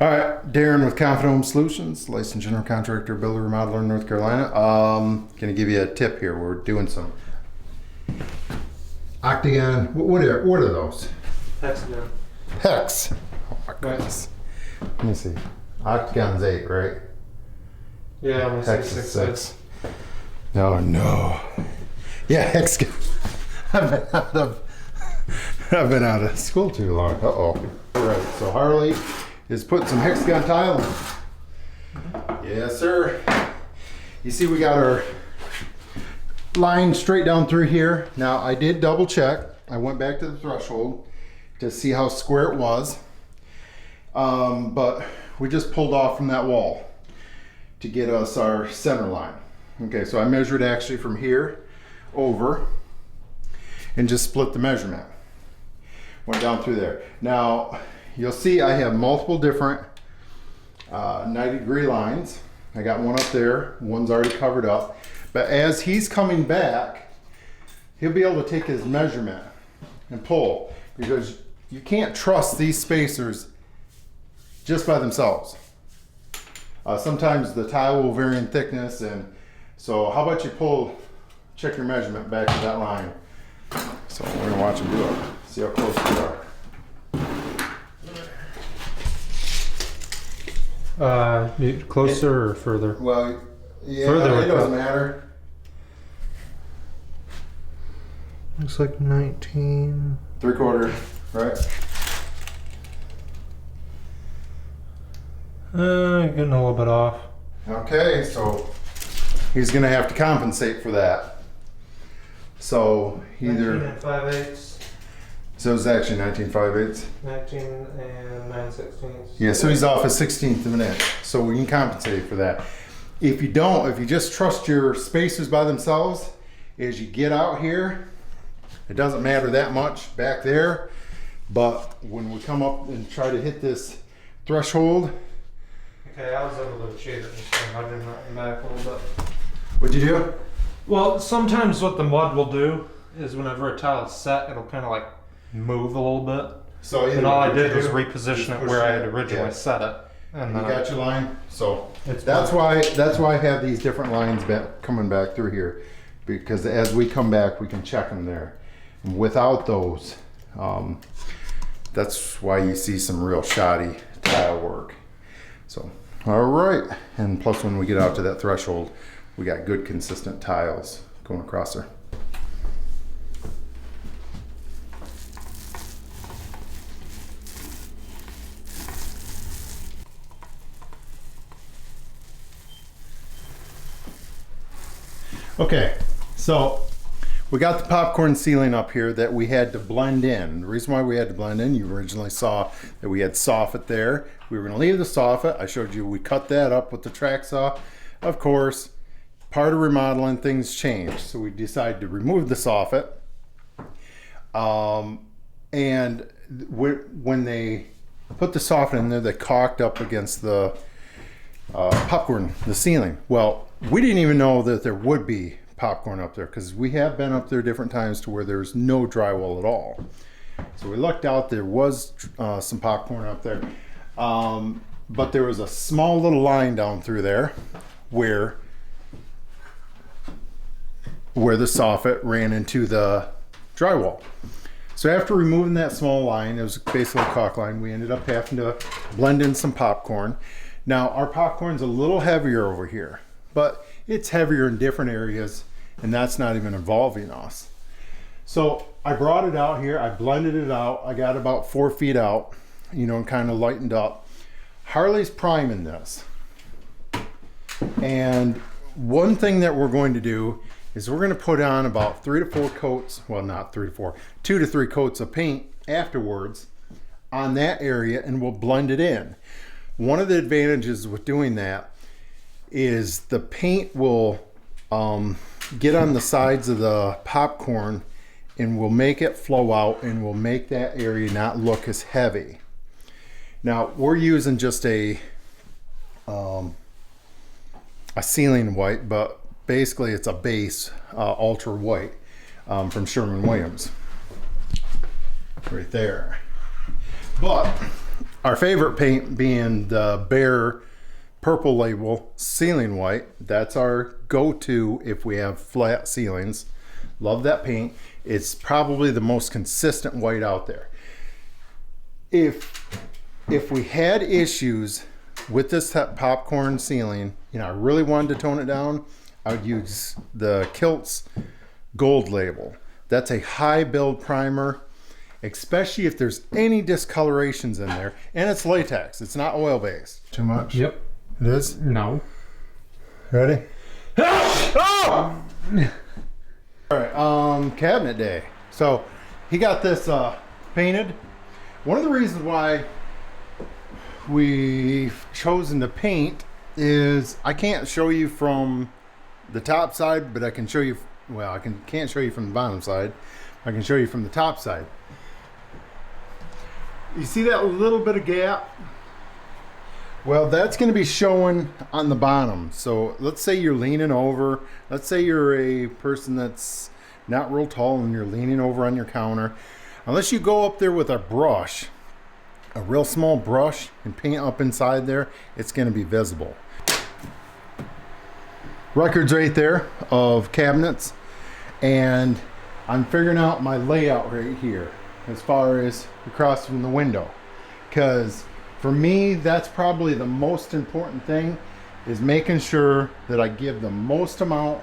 All right, Darren with Confident Home Solutions, licensed general contractor, builder, remodeler in North Carolina. Gonna give you a tip here. We're doing some octagon. What are those? Hexagon. Hex. Oh my goodness. Let me see. Octagon's 8, right? Yeah, I'm Hex is 6. Oh no. Yeah, hexagon. I've been out of school too long. Uh-oh. All right, so Harley is putting some hexagon tile in. Yes, sir. You see we got our line straight down through here. Now I did double check. I went back to the threshold to see how square it was. But we just pulled off from that wall to get us our center line. Okay, so I measured actually from here over and just split the measurement. Went down through there. Now, you'll see I have multiple different 90-degree lines. I got one up there, one's already covered up. But as he's coming back, he'll be able to take his measurement and pull, because you can't trust these spacers just by themselves. Sometimes the tile will vary in thickness, and so how about you check your measurement back to that line. So we're gonna watch him do it. See how close we are. Closer or further? Well, yeah, Further it doesn't matter. Looks like 19. 3/4, right? Getting a little bit off. Okay, so he's gonna have to compensate for that. So 19 either, and 5/8. so it's actually 19 5/8. 19 and 9/16. Yeah, so he's off a 1/16 of an inch. So we can compensate for that. If you don't, if you just trust your spacers by themselves, as you get out here, it doesn't matter that much back there. But when we come up and try to hit this threshold. Okay, I was able to achieve it this time. I did knock him back a little bit. What'd you do? Well, sometimes what the mud will do is whenever a tile is set, it'll kind of like move a little bit. So And all I did was reposition it where I had originally Yeah. set it. And You then got your line? So It's that's why I have these different lines coming back through here, because as we come back, we can check them there. And without those, that's why you see some real shoddy tile work. So, all right. And plus when we get out to that threshold, we got good consistent tiles going across there. Okay, so we got the popcorn ceiling up here that we had to blend in. The reason why we had to blend in, you originally saw that we had soffit there. We were gonna leave the soffit. I showed you we cut that up with the track saw. Of course, part of remodeling, things changed. So we decided to remove the soffit. And when they put the soffit in there, they caulked up against the popcorn, the ceiling. Well, we didn't even know that there would be popcorn up there, because we have been up there different times to where there's no drywall at all. So we looked out, there was some popcorn up there. But there was a small little line down through there where the soffit ran into the drywall. So after removing that small line, it was basically a caulk line, we ended up having to blend in some popcorn. Now our popcorn's a little heavier over here, but it's heavier in different areas, and that's not even involving us. So I brought it out here, I blended it out, I got about 4 feet out, and kind of lightened up. Harley's priming this. And one thing that we're going to do is we're going to put on about 3 to 4 coats, well, not 3 to 4, 2 to 3 coats of paint afterwards on that area, and we'll blend it in. One of the advantages with doing that is the paint will get on the sides of the popcorn and will make it flow out, and will make that area not look as heavy. Now we're using just a ceiling white, but basically it's a base ultra white from Sherwin-Williams right there. But Our favorite paint being the Behr purple label ceiling white. That's our go-to if we have flat ceilings. Love that paint. It's probably the most consistent white out there. If we had issues with this popcorn ceiling, you know, I really wanted to tone it down, I would use the Kilt's gold label. That's a high build primer, especially if there's any discolorations in there, and it's latex. It's not oil based. Too much? Yep. It is? No. Ready? Oh! All right, cabinet day. So he got this painted. One of the reasons why we've chosen to paint is I can't show you from the top side, but I can show you, well, I can't show you from the bottom side. I can show you from the top side. You see that little bit of gap? Well, that's going to be showing on the bottom. So let's say you're leaning over. Let's say you're a person that's not real tall and you're leaning over on your counter. Unless you go up there with a brush, a real small brush, and paint up inside there, it's going to be visible. Records right there of cabinets, and I'm figuring out my layout right here as far as across from the window, because for me that's probably the most important thing, is making sure that I give the most amount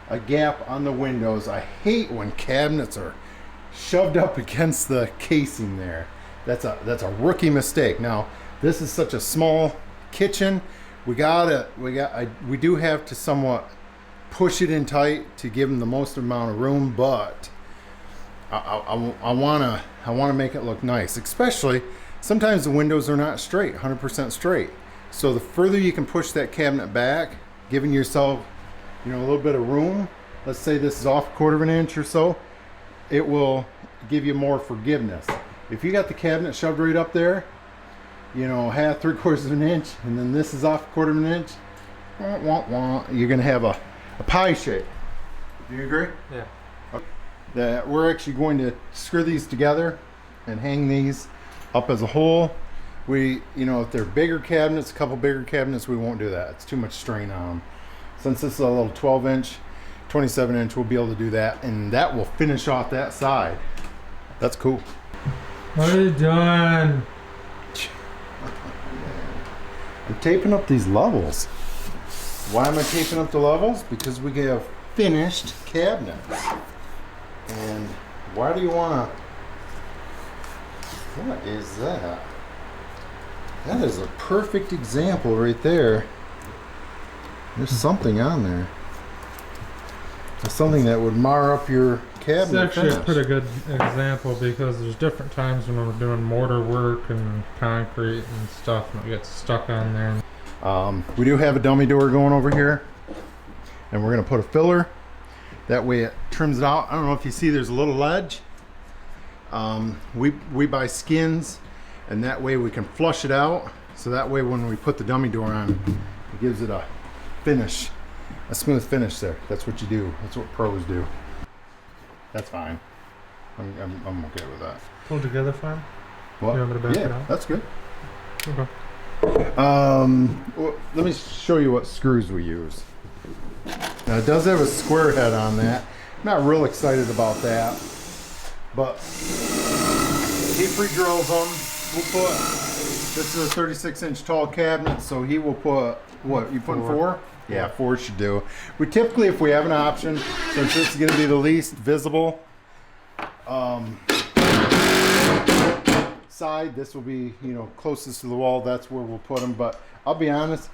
of gap on the windows. I hate when cabinets are shoved up against the casing there. That's a rookie mistake. Now this is such a small kitchen, we do have to somewhat push it in tight to give them the most amount of room, but I want to make it look nice. Especially sometimes the windows are not straight, 100% straight. So the further you can push that cabinet back, giving yourself, you know, a little bit of room. Let's say this is off a 1/4 inch or so, it will give you more forgiveness. If you got the cabinet shoved right up there, you know, 1/2, 3/4 inch, and then this is off a 1/4 inch, you're gonna have a pie shape. Do you agree? Yeah. That we're actually going to screw these together and hang these up as a whole. We, you know, if they're bigger cabinets, a couple bigger cabinets, we won't do that. It's too much strain on them. Since this is a little 12 inch, 27 inch, we'll be able to do that, and that will finish off that side. That's cool. What are you doing? I'm taping up these levels. Why am I taping up the levels? Because we have finished cabinets. And why do you want to... What is that? That is a perfect example right there. There's something on there. There's something that would mar up your cabinet. It's actually a pretty good example, because there's different times when we're doing mortar work and concrete and stuff, and it gets stuck on there. We do have a dummy door going over here, and we're going to put a filler. That way it trims it out. I don't know if you see there's a little ledge. We buy skins, and that way we can flush it out. So that way when we put the dummy door on, it gives it a finish, a smooth finish there. That's what you do. That's what pros do. That's fine. I'm okay with that. Pulled together fine? What? You want me to back it Yeah, out? that's good. Okay. Well, let me show you what screws we use. Now it does have a square head on that. I'm not real excited about that, but he pre-drills them. We'll put, this is a 36-inch tall cabinet, so he will put, what, you putting 4? Yeah, 4 should do. We typically, if we have an option, since this is going to be the least visible side, this will be, you know, closest to the wall. That's where we'll put them. But I'll be honest,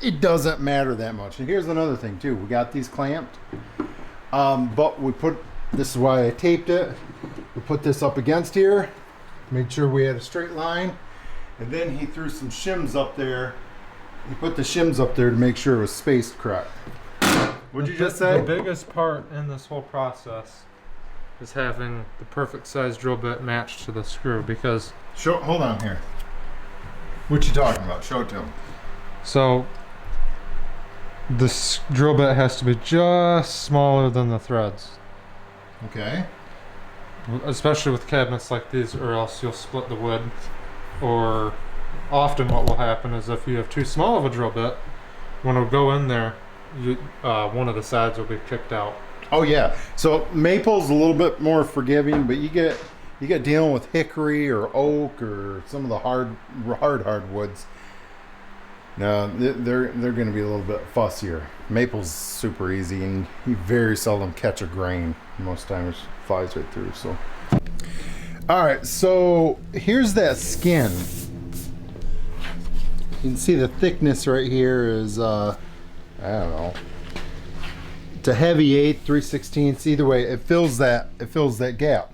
it doesn't matter that much. And here's another thing too. We got these clamped, but we put, this is why I taped it. We put this up against here, made sure we had a straight line, and then he threw some shims up there. He put the shims up there to make sure it was spaced correct. What'd you just say? The biggest part in this whole process is having the perfect size drill bit matched to the screw, because... Hold on here. What you talking about? Show it to him. So, this drill bit has to be just smaller than the threads. Okay. Especially with cabinets like these, or else you'll split the wood, or often what will happen is if you have too small of a drill bit, when it'll go in there, one of the sides will be kicked out. Oh yeah. So maple's a little bit more forgiving, but you get dealing with hickory or oak or some of the hardwoods. Now they're going to be a little bit fussier. Maple's super easy, and you very seldom catch a grain. Most times it flies right through. So, all right. So here's that skin. You can see the thickness right here is I don't know. It's a heavy 8, 3/16. Either way, it fills that gap.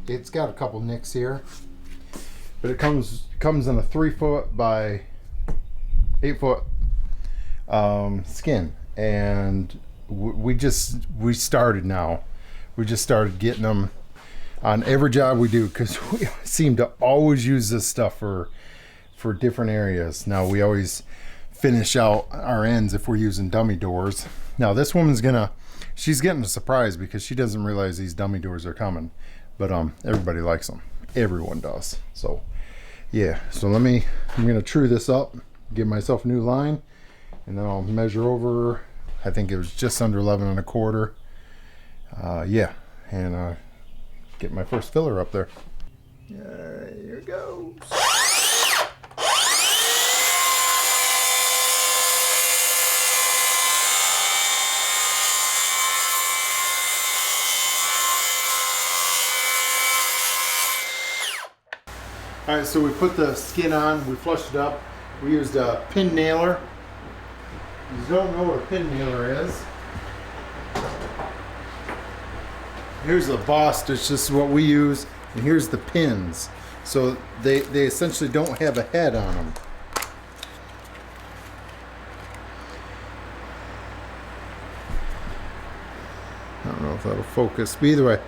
It's got a couple nicks here, but it comes in a 3 foot by 8 foot skin, and we just started getting them on every job we do, because we seem to always use this stuff for different areas. Now we always finish out our ends if we're using dummy doors. Now this woman's she's getting a surprise because she doesn't realize these dummy doors are coming, but everybody likes them. Everyone does. So yeah, so I'm gonna true this up, give myself a new line, and then I'll measure over. I think it was just under 11 1/4. Yeah, and get my first filler up there. Here it goes. All right, so we put the skin on, we flushed it up. We used a pin nailer. If you don't know what a pin nailer is, here's the boss. It's just what we use, and here's the pins. So they essentially don't have a head on them. I don't know if that'll focus, but either way,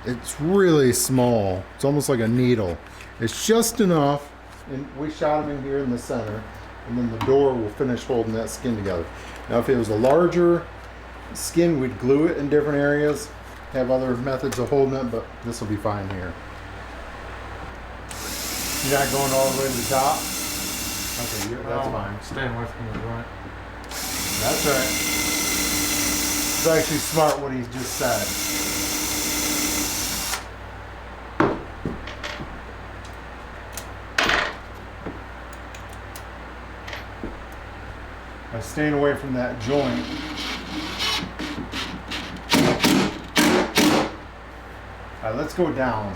it's really small. It's almost like a needle. It's just enough, and we shot them in here in the center, and then the door will finish holding that skin together. Now if it was a larger skin, we'd glue it in different areas, have other methods of holding it, but this will be fine here. You're not going all the way to the top? Okay, that's fine. Staying away from the joint. That's right. It's actually smart what he just said. By staying away from that joint. All right, let's go down.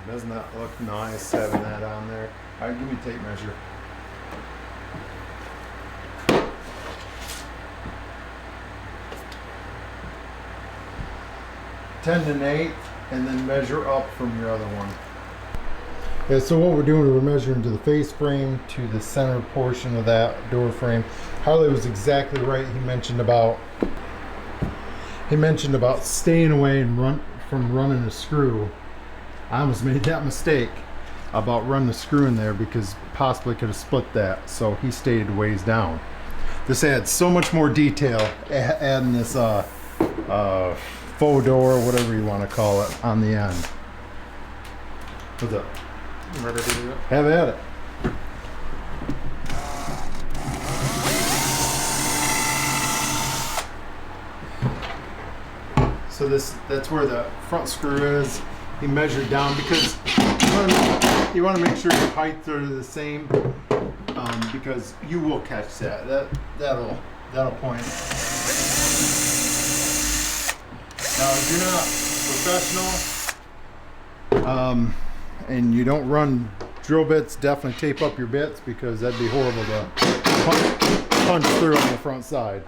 Doesn't that look nice having that on there? All right, give me a tape measure. 10 1/8, and then measure up from your other one. Yeah, so what we're doing is we're measuring to the face frame to the center portion of that door frame. Harley was exactly right. He mentioned about staying away and from running a screw. I almost made that mistake about running the screw in there, because possibly could have split that. So he stayed ways down. This adds so much more detail, adding this faux door, whatever you want to call it, on the end. What's up? I'm ready to do it. Have at it. So that's where the front screw is. He measured down because you want to make sure your heights are the same, because you will catch that. That'll point. Now, if you're not professional, and you don't run drill bits, definitely tape up your bits, because that'd be horrible to punch through on the front side.